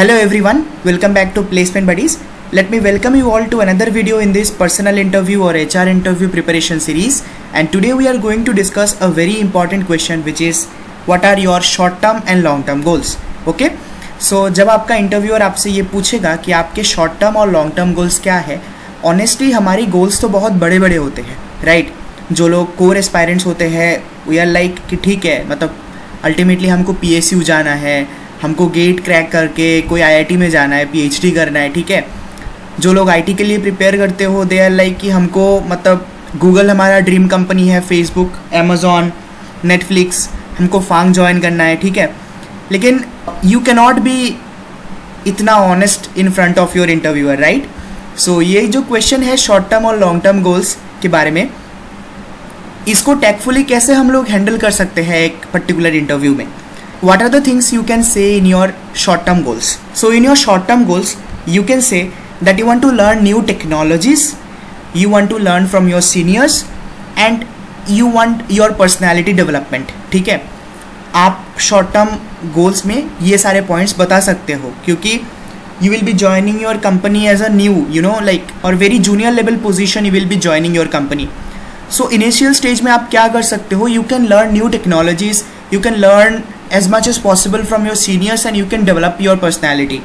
Hello everyone, welcome back to Placement Buddies. Let me welcome you all to another video in this personal interview or HR interview preparation series. And today we are going to discuss a very important question, which is what are your short term and long term goals. Okay, so जब आपका interviewer आपसे ये पूछेगा कि आपके short term और long term goals क्या है, ऑनेस्टली हमारी गोल्स तो बहुत बड़े बड़े होते हैं, राइट? जो लोग कोर एस्पायरेंट्स होते हैं वी आर लाइक कि ठीक है, मतलब अल्टीमेटली हमको PSU जाना है, हमको गेट क्रैक करके कोई IIT में जाना है, PhD करना है, ठीक है. जो लोग IT के लिए प्रिपेयर करते हो दे आर लाइक कि हमको मतलब गूगल हमारा ड्रीम कंपनी है, फेसबुक, अमेजॉन, नेटफ्लिक्स, हमको फांग ज्वाइन करना है, ठीक है. लेकिन यू कैन नॉट बी इतना honest in front of your interviewer, right? So ये जो क्वेश्चन है शॉर्ट टर्म और लॉन्ग टर्म गोल्स के बारे में, इसको टैक्टफुली कैसे हम लोग हैंडल कर सकते हैं एक पर्टिकुलर इंटरव्यू में. What are the things you can say in your short term goals? So in your short term goals you can say that you want to learn new technologies, you want to learn from your seniors and you want your personality development. ठीक है, आप short term goals में ये सारे points बता सकते हो क्योंकि you will be joining your company as a new, you know, like or very junior level position you will be joining your company. So initial stage में आप क्या कर सकते हो? You can learn new technologies, you can learn as much as possible from your seniors and you can develop your personality,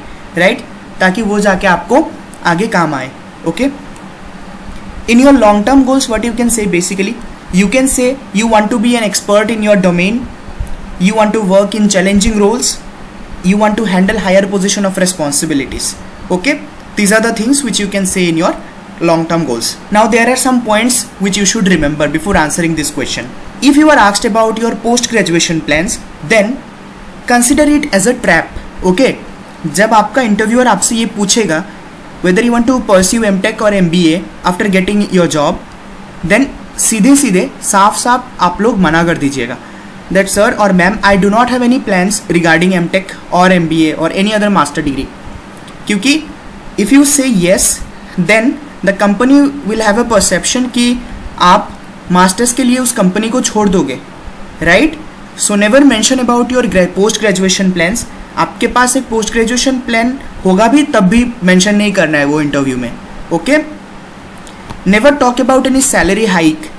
right? ताकि वो जाके आपको आगे काम आए. Okay? In your long term goals what you can say basically, you can say you want to be an expert in your domain, you want to work in challenging roles, you want to handle higher position of responsibilities. Okay? These are the things which you can say in your long term goals. Now there are some points which you should remember before answering this question. If you are asked about your post graduation plans, then consider it as a trap. Okay? जब आपका interviewer आपसे ये पूछेगा whether you want to pursue MTech or MBA after getting your job, then सीधे साफ आप लोग मना कर दीजिएगा that sir or ma'am I do not have any plans regarding MTech or MBA or any other master degree. क्योंकि if you say yes, then the company will have a perception कि आप मास्टर्स के लिए उस company को छोड़ दोगे, right? So never mention about your post graduation plans. आपके पास एक पोस्ट ग्रेजुएशन प्लान होगा भी तब भी मेंशन नहीं करना है वो इंटरव्यू में. Okay? Never talk about any salary hike,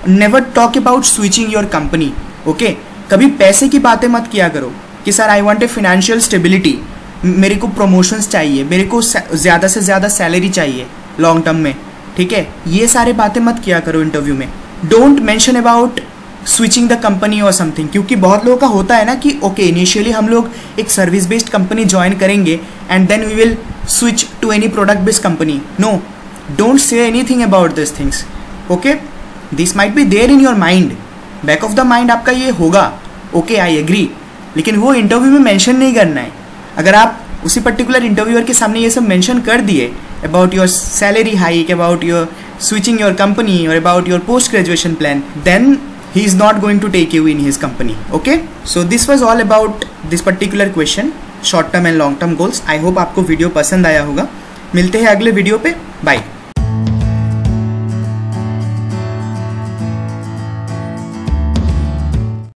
never talk about switching your company. Okay? कभी पैसे की बातें मत किया करो कि sir I want a financial stability, मेरे को प्रमोशंस चाहिए, मेरे को ज़्यादा से ज़्यादा सैलरी चाहिए लॉन्ग टर्म में, ठीक है? ये सारे बातें मत किया करो इंटरव्यू में. Don't mention about switching the company और समथिंग, क्योंकि बहुत लोगों का होता है ना कि ओके इनिशियली हम लोग एक सर्विस बेस्ड कंपनी ज्वाइन करेंगे and then we will switch to any product based company. No, don't say anything about this things. Okay? This might be there in your mind, back of the mind आपका ये होगा. Okay, I agree, लेकिन वो interview में mention नहीं करना है. अगर आप उसी पर्टिकुलर इंटरव्यूअर के सामने ये सब मेंशन कर दिए about your salary hike, about your switching your company or about your post graduation plan, then he is not going to take you in his company. Okay? So this was all about this particular question, short term and long term goals. I hope आपको video पसंद आया होगा. मिलते हैं अगले video पे. Bye.